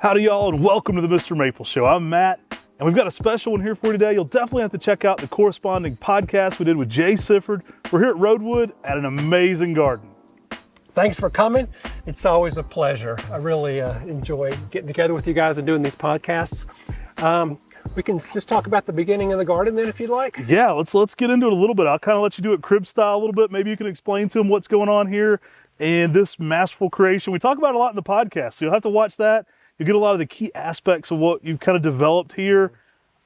Howdy y'all, and welcome to the MrMaple Show. I'm Matt, and we've got a special one here for you today. You'll definitely have to check out the corresponding podcast we did with Jay Sifford. We're here at Rhodwood at an amazing garden. Thanks for coming. It's always a pleasure. I really enjoy getting together with you guys and doing these podcasts. We can just talk about the beginning of the garden then, if you'd like. Yeah, let's get into it a little bit. I'll kind of let you do it crib style a little bit. Maybe you can explain to them what's going on here and this masterful creation. We talk about it a lot in the podcast, so you'll have to watch that. You get a lot of the key aspects of what you've kind of developed here.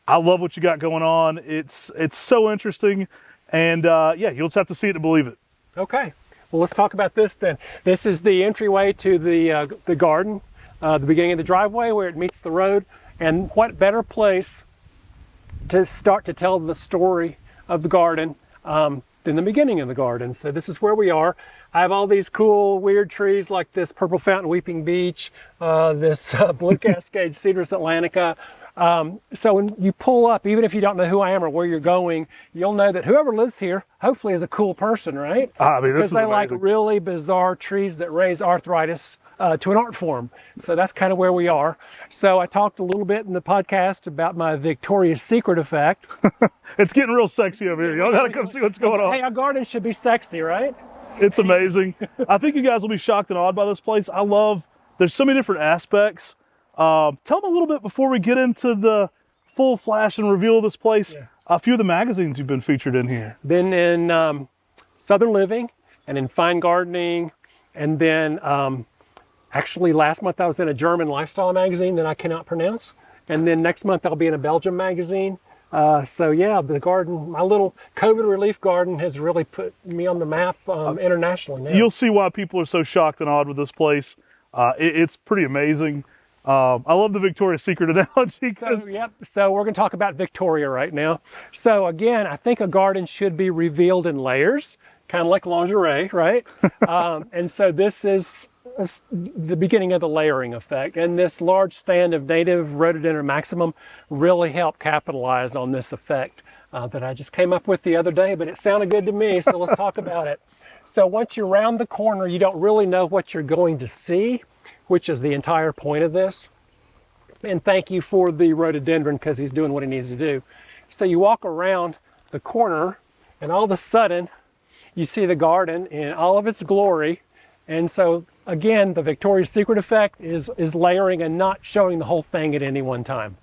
I love what you got going on. It's so interesting, and yeah, you'll just have to see it to believe it. Okay, well, let's talk about this then. This is the entryway to the garden, the beginning of the driveway where it meets the road, and what better place to start to tell the story of the garden than the beginning of the garden. So this is where we are. I have all these cool, weird trees like this purple fountain weeping beech, this blue cascade Cedrus atlantica. So when you pull up, even if you don't know who I am or where you're going, you'll know that whoever lives here hopefully is a cool person, right? I mean, because they like really bizarre trees that raise arthritis to an art form. So that's kind of where we are. So I talked a little bit in the podcast about my Victoria's Secret effect. It's getting real sexy over here. Y'all gotta come see what's going on. Hey, our garden should be sexy, right? It's amazing. I think you guys will be shocked and awed by this place. There's so many different aspects. Tell them a little bit before we get into the full flash and reveal of this place. Yeah. A few of the magazines you've been featured in here. Been in Southern Living and in Fine Gardening, and then actually last month I was in a German lifestyle magazine that I cannot pronounce, and then next month I'll be in a Belgium magazine. So yeah, the garden, my little COVID relief garden has really put me on the map internationally now. You'll see why people are so shocked and awed with this place. It's pretty amazing. I love the Victoria's Secret analogy. So we're going to talk about Victoria right now. So again, I think a garden should be revealed in layers, kind of like lingerie, right? And so this is the beginning of the layering effect, and this large stand of native Rhododendron maximum really helped capitalize on this effect that I just came up with the other day, but it sounded good to me, so let's talk about it. So once you're round the corner, you don't really know what you're going to see, which is the entire point of this. And thank you for the rhododendron, because he's doing what he needs to do. So you walk around the corner, and all of a sudden you see the garden in all of its glory. And so again, the Victoria's Secret effect is layering and not showing the whole thing at any one time.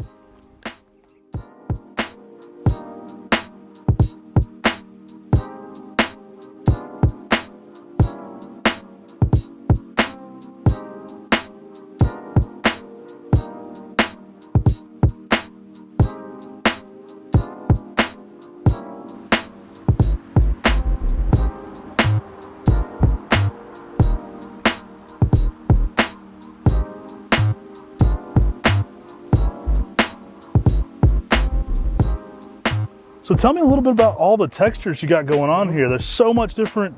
So tell me a little bit about all the textures you got going on here. There's so much different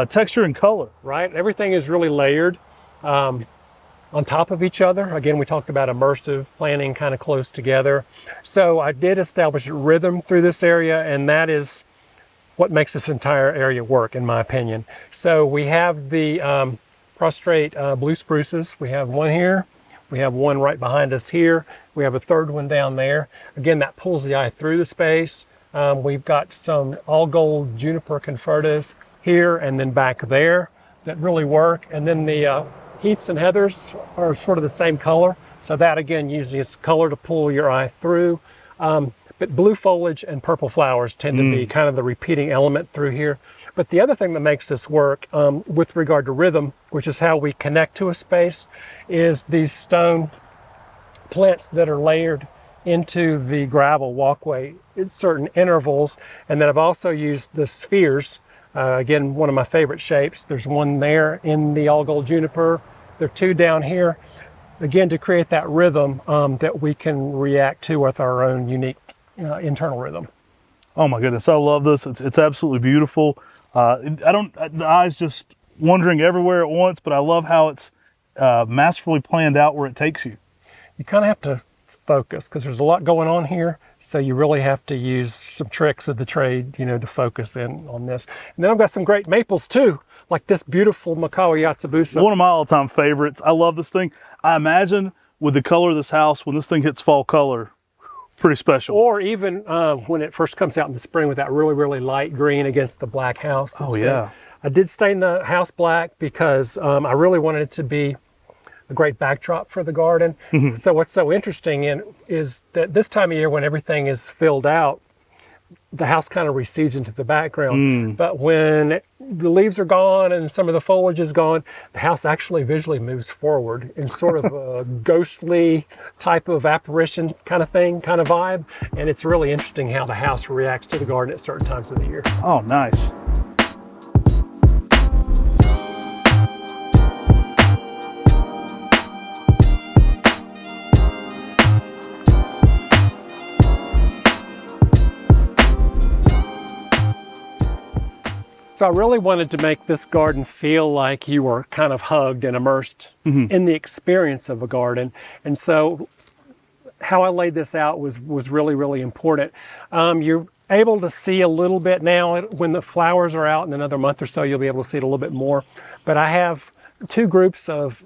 texture and color. Right, everything is really layered on top of each other. Again, we talked about immersive planting kind of close together. So I did establish a rhythm through this area, and that is what makes this entire area work, in my opinion. So we have the prostrate blue spruces. We have one here. We have one right behind us here. We have a third one down there. Again, that pulls the eye through the space. We've got some all gold juniper confertas here and then back there that really work. And then the heaths and heathers are sort of the same color. So that again uses color to pull your eye through. But blue foliage and purple flowers tend to be kind of the repeating element through here. But the other thing that makes this work with regard to rhythm, which is how we connect to a space, is these stone plants that are layered into the gravel walkway in certain intervals. And then I've also used the spheres, again, one of my favorite shapes. There's one there in the all gold juniper. There are two down here, again, to create that rhythm that we can react to with our own unique internal rhythm. Oh my goodness, I love this. It's absolutely beautiful. The eye's just wandering everywhere at once, but I love how it's masterfully planned out where it takes you. You kind of have to focus because there's a lot going on here, so you really have to use some tricks of the trade, to focus in on this. And then I've got some great maples too, like this beautiful Makawa Yatsubusa. One of my all-time favorites. I love this thing. I imagine with the color of this house, when this thing hits fall color, pretty special. Or even when it first comes out in the spring with that really, really light green against the black house. Oh, yeah. I did stain the house black because I really wanted it to be a great backdrop for the garden. So what's so interesting is that this time of year when everything is filled out, the house kind of recedes into the background. But when the leaves are gone and some of the foliage is gone, the house actually visually moves forward in sort of a ghostly type of apparition kind of thing, kind of vibe. And it's really interesting how the house reacts to the garden at certain times of the year. Oh, nice. So I really wanted to make this garden feel like you were kind of hugged and immersed in the experience of a garden. And so how I laid this out was really, really important. You're able to see a little bit now when the flowers are out. In another month or so, you'll be able to see it a little bit more. But I have two groups of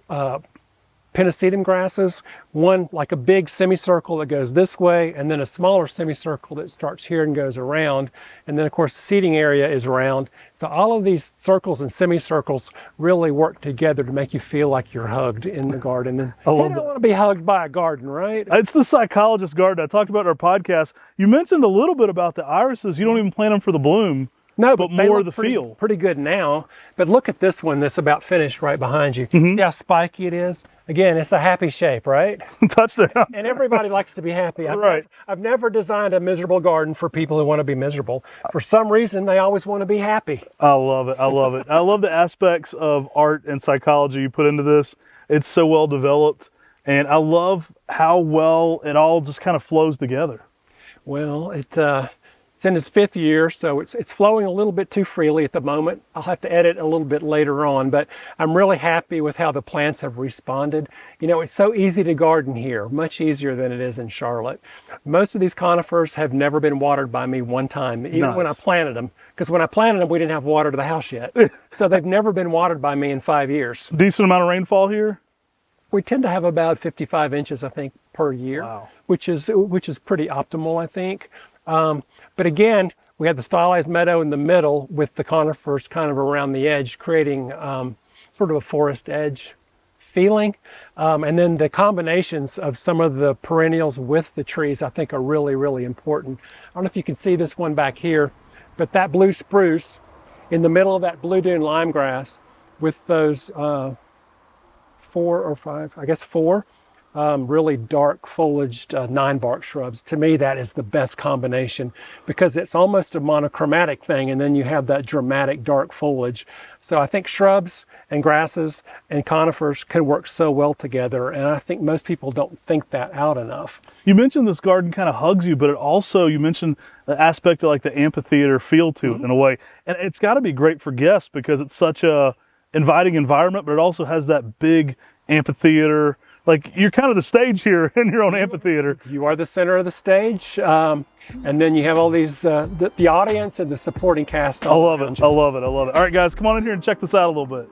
Pennisetum grasses, one like a big semicircle that goes this way, and then a smaller semicircle that starts here and goes around. And then of course the seating area is round. So all of these circles and semicircles really work together to make you feel like you're hugged in the garden. And I love you don't want to be hugged by a garden, right? It's the psychologist garden I talked about in our podcast. You mentioned a little bit about the irises. You don't even plant them for the bloom. No, but they more look the pretty, feel. pretty good now. But look at this one that's about finished right behind you. See how spiky it is? Again, it's a happy shape, right? Touchdown. And everybody likes to be happy. Right. I've never designed a miserable garden for people who want to be miserable. For some reason, they always want to be happy. I love it. I love it. I love the aspects of art and psychology you put into this. It's so well developed. And I love how well it all just kind of flows together. Well, it's in its 5th year, so it's flowing a little bit too freely at the moment. I'll have to edit a little bit later on, but I'm really happy with how the plants have responded. You know, it's so easy to garden here, much easier than it is in Charlotte. Most of these conifers have never been watered by me one time, even when I planted them, because when I planted them, we didn't have water to the house yet. So they've never been watered by me in 5 years. Decent amount of rainfall here? We tend to have about 55 inches, I think, per year, Wow. which is pretty optimal, I think. But again, we have the stylized meadow in the middle with the conifers kind of around the edge, creating sort of a forest edge feeling. And then the combinations of some of the perennials with the trees, I think, are really, really important. I don't know if you can see this one back here, but that blue spruce in the middle of that blue dune lime grass with those 4 or 5, I guess 4, really dark foliaged 9-bark shrubs. To me, that is the best combination because it's almost a monochromatic thing, and then you have that dramatic dark foliage. So I think shrubs and grasses and conifers can work so well together, and I think most people don't think that out enough. You mentioned this garden kind of hugs you, but it also, you mentioned the aspect of like the amphitheater feel to it in a way. And it's got to be great for guests because it's such a inviting environment, but it also has that big amphitheater. Like, you're kind of the stage here in your own amphitheater. You are the center of the stage, and then you have all these, the audience and the supporting cast. I love it. I love it. I love it. All right, guys, come on in here and check this out a little bit.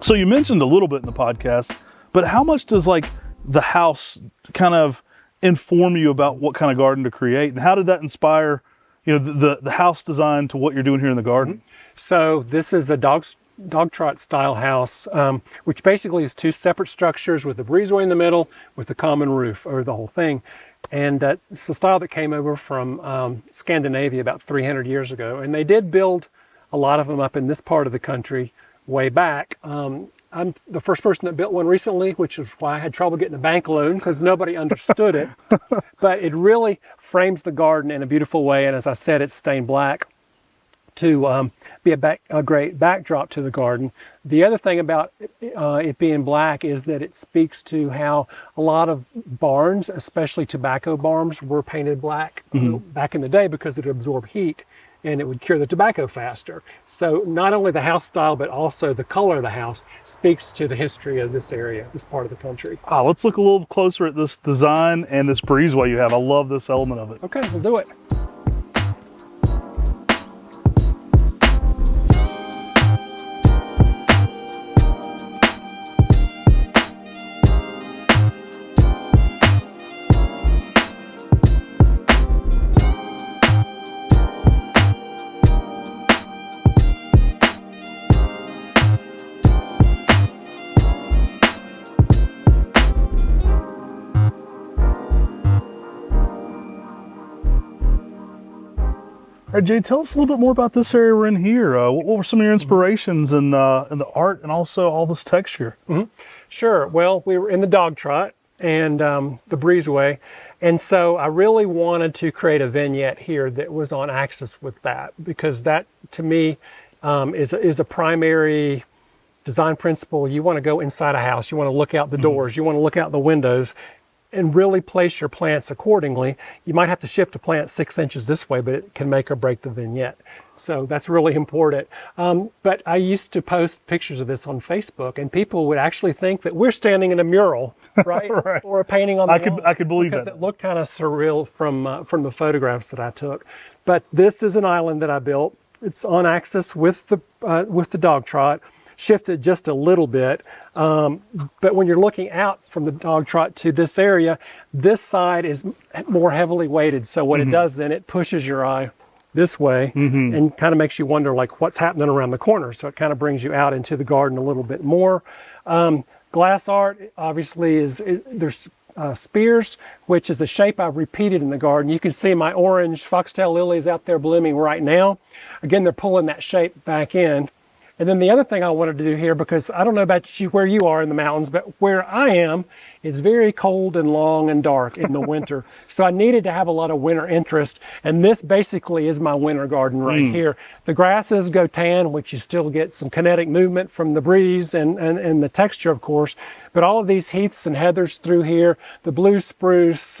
So you mentioned a little bit in the podcast, but how much does like the house kind of inform you about what kind of garden to create, and how did that inspire, you know, the house design to what you're doing here in the garden? So this is a dog trot style house, which basically is 2 separate structures with a breezeway in the middle with a common roof over the whole thing. And it's a style that came over from Scandinavia about 300 years ago. And they did build a lot of them up in this part of the country way back. I'm the first person that built one recently, which is why I had trouble getting a bank loan because nobody understood it. But it really frames the garden in a beautiful way. And as I said, it's stained black. to be a great backdrop to the garden. The other thing about it being black is that it speaks to how a lot of barns, especially tobacco barns, were painted black back in the day because it absorbed heat and it would cure the tobacco faster. So not only the house style, but also the color of the house speaks to the history of this area, this part of the country. Let's look a little closer at this design and this breezeway you have. I love this element of it. Okay, we'll do it. All right, Jay, tell us a little bit more about this area we're in here. What were some of your inspirations in the art and also all this texture? Sure. Well, we were in the dog trot and the breezeway, and so I really wanted to create a vignette here that was on axis with that, because that, to me, is a primary design principle. You want to go inside a house, you want to look out the doors, you want to look out the windows, and really place your plants accordingly. You might have to shift a plant 6 inches this way, but it can make or break the vignette. So that's really important. But I used to post pictures of this on Facebook, and people would actually think that we're standing in a mural, right? Right. Or a painting on the wall. I could believe because that. it looked kind of surreal from the photographs that I took. But this is an island that I built. It's on axis with the dog trot. Shifted just a little bit, but when you're looking out from the dog trot to this area, this side is more heavily weighted. So what it does then, it pushes your eye this way and kind of makes you wonder like what's happening around the corner. So it kind of brings you out into the garden a little bit more. Glass art obviously there's spears, which is a shape I've repeated in the garden. You can see my orange foxtail lilies out there blooming right now. Again, they're pulling that shape back in. And then the other thing I wanted to do here, because I don't know about you where you are in the mountains, but where I am, it's very cold and long and dark in the winter. So I needed to have a lot of winter interest. And this basically is my winter garden right here. The grasses go tan, which you still get some kinetic movement from the breeze and the texture, of course. But all of these heaths and heathers through here, the blue spruce,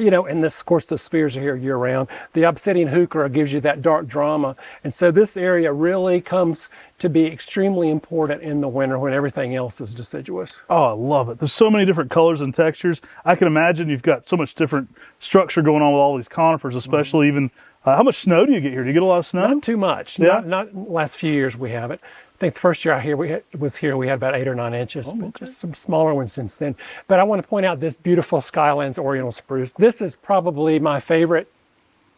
and this, of course, the spears are here year round. The obsidian heuchera gives you that dark drama. And so this area really comes to be extremely important in the winter when everything else is deciduous. Oh, I love it. There's so many different colors and textures. I can imagine you've got so much different structure going on with all these conifers, especially even, how much snow do you get here? Do you get a lot of snow? Not too much. Yeah? Not the last few years we haven't. I think the first year we had about 8 or 9 inches, but just some smaller ones since then. But I want to point out this beautiful Skylands Oriental spruce. This is probably my favorite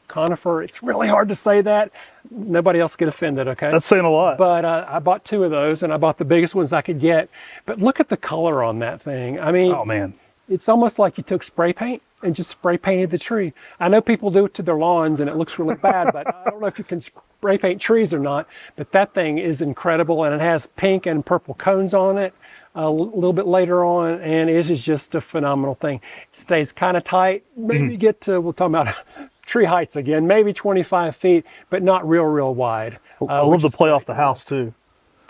conifer. It's really hard to say that. Nobody else get offended, okay? That's saying a lot. But I bought 2 of those, and I bought the biggest ones I could get. But look at the color on that thing. I mean, oh man, it's almost like you took spray paint and just spray painted the tree. I know people do it to their lawns and it looks really bad, but I don't know if you can spray paint trees or not, but that thing is incredible, and it has pink and purple cones on it a little bit later on, and it is just a phenomenal thing. It stays kind of tight. Maybe you get to, we'll talk about tree heights again, maybe 25 feet, but not real wide. I love the play off the house too.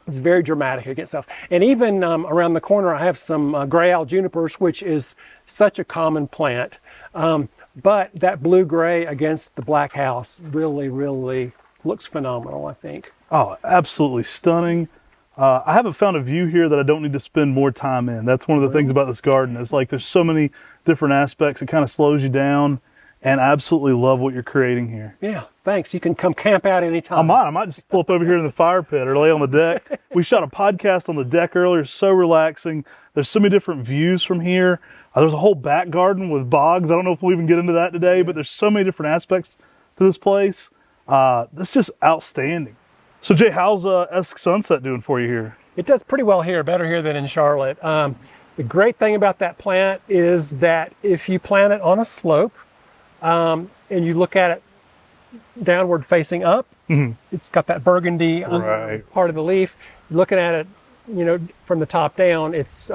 It's very dramatic against the house. And even around the corner, I have some gray owl junipers, which is such a common plant. But that blue-gray against the black house really, really looks phenomenal, I think. Oh, absolutely stunning. I haven't found a view here that I don't need to spend more time in. That's one of the things about this garden. It's like there's so many different aspects. It kind of slows you down. And I absolutely love what you're creating here. Yeah, thanks. You can come camp out anytime. I might just pull up over here in the fire pit or lay on the deck. We shot a podcast on the deck earlier, so relaxing. There's so many different views from here. There's a whole back garden with bogs. I don't know if we'll even get into that today, but there's so many different aspects to this place. That's just outstanding. So Jay, how's Essex Sunset doing for you here? It does pretty well here, better here than in Charlotte. The great thing about that plant is that if you plant it on a slope, and you look at it downward facing up, it's got that burgundy part of the leaf. Looking at it, from the top down, it's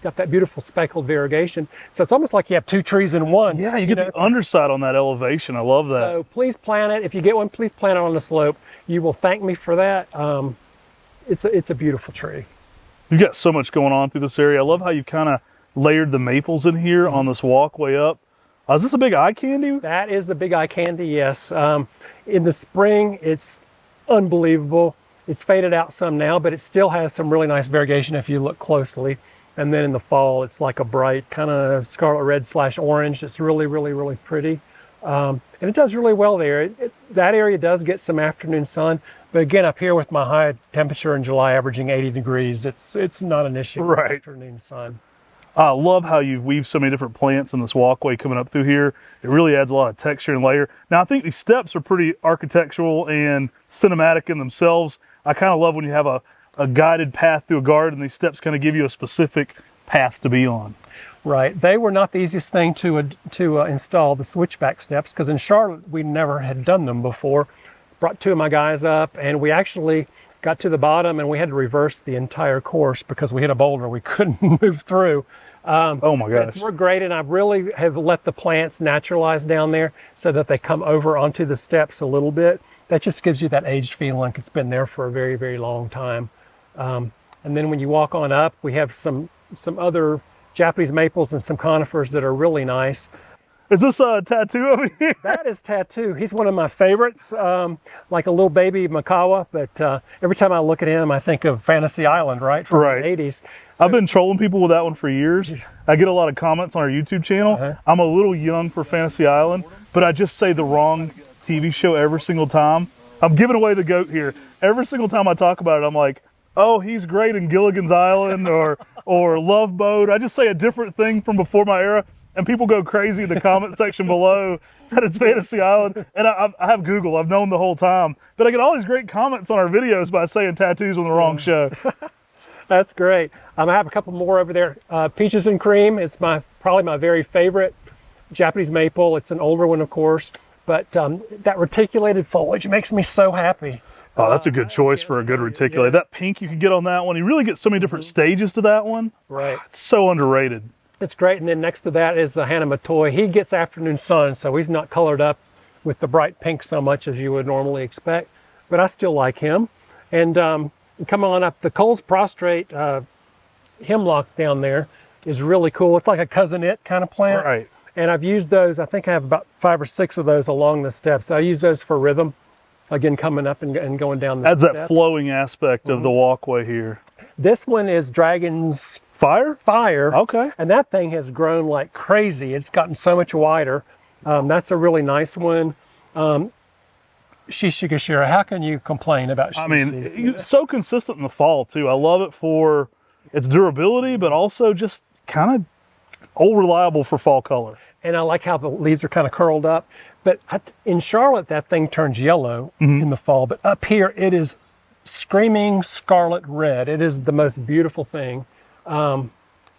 got that beautiful speckled variegation. So it's almost like you have two trees in one. Yeah, you get the underside on that elevation. I love that. So please plant it. If you get one, please plant it on the slope. You will thank me for that. It's a beautiful tree. You've got so much going on through this area. I love how you kind of layered the maples in here on this walkway up. Is this a big eye candy? That is the big eye candy, yes. In the spring, it's unbelievable. It's faded out some now, but it still has some really nice variegation if you look closely. And then in the fall, it's like a bright kind of scarlet red / orange. It's really, really, really pretty. And it does really well there. That area does get some afternoon sun, but again, up here with my high temperature in July averaging 80 degrees, it's not an issue with afternoon sun. I love how you've weaved so many different plants in this walkway coming up through here. It really adds a lot of texture and layer. Now, I think these steps are pretty architectural and cinematic in themselves. I kind of love when you have a guided path through a garden. These steps kind of give you a specific path to be on. Right. They were not the easiest thing to install, the switchback steps, because in Charlotte, we never had done them before. Brought two of my guys up, and we actually got to the bottom, and we had to reverse the entire course because we hit a boulder we couldn't move through. Oh my gosh. We're great, and I really have let the plants naturalize down there so that they come over onto the steps a little bit. That just gives you that aged feeling like it's been there for a very, very long time. And then when you walk on up, we have some other Japanese maples and some conifers that are really nice. Is this a tattoo over here? That is Tattoo. He's one of my favorites, like a little baby Makawa, but every time I look at him, I think of Fantasy Island, right? From the 80s. So, I've been trolling people with that one for years. I get a lot of comments on our YouTube channel. I'm a little young for Fantasy Island, but I just say the wrong TV show every single time. I'm giving away the goat here. Every single time I talk about it, I'm like, oh, he's great in Gilligan's Island or Love Boat. I just say a different thing from before my era. And people go crazy in the comment section below that it's Fantasy Island. And I have Google, I've known the whole time. But I get all these great comments on our videos by saying Tattoo's on the wrong show. That's great. I have a couple more over there. Peaches and Cream is probably my very favorite Japanese maple. It's an older one, of course. But that reticulated foliage makes me so happy. Oh, that's a good choice for a good reticulated. That pink you can get on that one. You really get so many different stages to that one. Right. It's so underrated. It's great, and then next to that is the Hanamatoi. He gets afternoon sun, so he's not colored up with the bright pink so much as you would normally expect, but I still like him. And come on up, the Coles prostrate hemlock down there is really cool. It's like a cousin-it kind of plant. Right. And I've used those, I think I have about 5 or 6 of those along the steps. I use those for rhythm, again, coming up and going down the steps. Adds that flowing aspect of the walkway here. This one is Dragon's Fire. Okay. And that thing has grown like crazy. It's gotten so much wider. That's a really nice one. Shishigashira, how can you complain about Shishigashira? I mean, it's so consistent in the fall too. I love it for its durability, but also just kind of old reliable for fall color. And I like how the leaves are kind of curled up. But in Charlotte, that thing turns yellow in the fall. But up here, it is screaming scarlet red. It is the most beautiful thing. So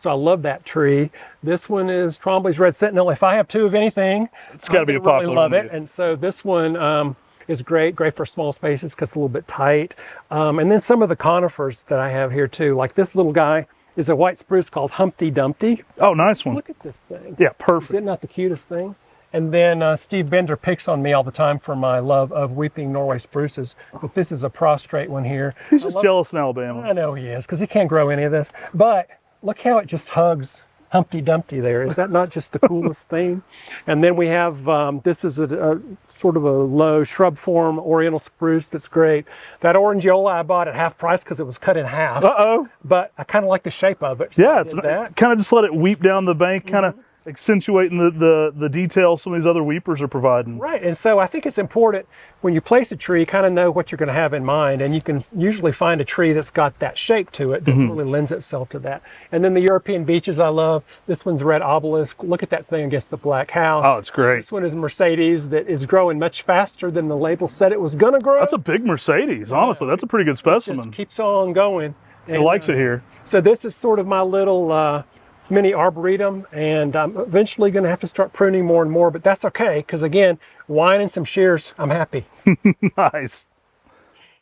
I love that tree. This one is Trombley's Red Sentinel. If I have 2 of anything, it's got to be a popular really love one. it. And so this one is great for small spaces because it's a little bit tight. And then some of the conifers that I have here too, like this little guy is a white spruce called Humpty Dumpty. Oh, nice one. Look at this thing. Yeah, perfect. Is it not the cutest thing? And then Steve Bender picks on me all the time for my love of weeping Norway spruces, but this is a prostrate one here. He's just jealous in Alabama. I know he is, because he can't grow any of this. But look how it just hugs Humpty Dumpty there. Is that not just the coolest thing? And then we have, this is a sort of a low shrub form Oriental spruce that's great. That Orangeola I bought at half price because it was cut in half. Uh-oh. But I kind of like the shape of it. So Yeah, it's kind of just let it weep down the bank, kind of accentuating the details some of these other weepers are providing. Right, and so I think it's important when you place a tree, kind of know what you're going to have in mind, and you can usually find a tree that's got that shape to it that really lends itself to that. And then the European beeches I love. This one's Red Obelisk. Look at that thing against the black house. Oh, it's great. This one is Mercedes that is growing much faster than the label said it was going to grow. That's a big Mercedes, honestly. That's a pretty good specimen. It just keeps on going. It likes it here. So this is sort of my little mini arboretum, and I'm eventually going to have to start pruning more and more, but that's okay, because again, wine and some shears, I'm happy. Nice.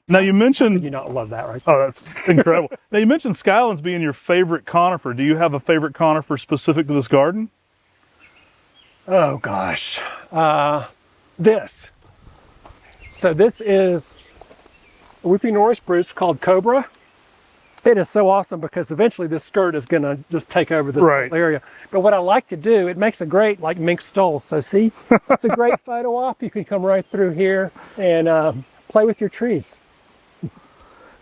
Now you mentioned, You not love that, right? oh, that's incredible. Now you mentioned Skylands being your favorite conifer. Do you have a favorite conifer specific to this garden? Oh gosh, this. So this is a Whooping Norris spruce called Cobra. It is so awesome because eventually this skirt is gonna just take over this Right. whole area. But what I like to do, it makes a great like mink stole. So see, it's a great photo op. You can come right through here and play with your trees.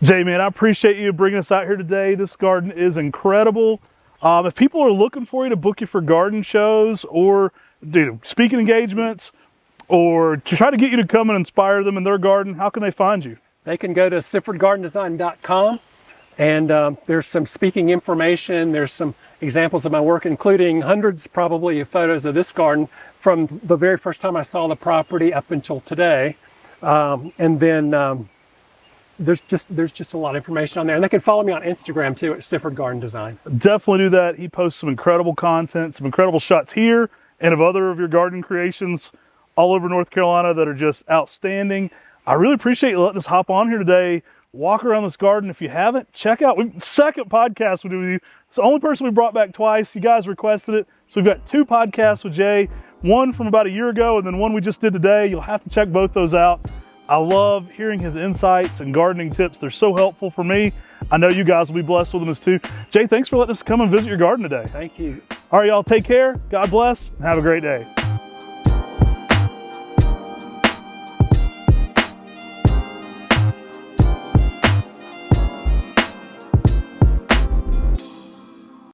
Jay, man, I appreciate you bringing us out here today. This garden is incredible. If people are looking for you to book you for garden shows or do speaking engagements or to try to get you to come and inspire them in their garden, how can they find you? They can go to siffordgardendesign.com and there's some speaking information. There's some examples of my work, including hundreds probably of photos of this garden from the very first time I saw the property up until today. And then there's just a lot of information on there. And they can follow me on Instagram too at Sifford Garden Design. Definitely do that. He posts some incredible content, some incredible shots here and of other of your garden creations all over North Carolina that are just outstanding. I really appreciate you letting us hop on here today, walk around this garden. If you haven't, check out, second podcast we do with you. It's the only person we brought back twice. You guys requested it. So we've got 2 podcasts with Jay, one from about a year ago and then one we just did today. You'll have to check both those out. I love hearing his insights and gardening tips. They're so helpful for me. I know you guys will be blessed with them as too. Jay, thanks for letting us come and visit your garden today. Thank you. All right, y'all, take care. God bless and have a great day.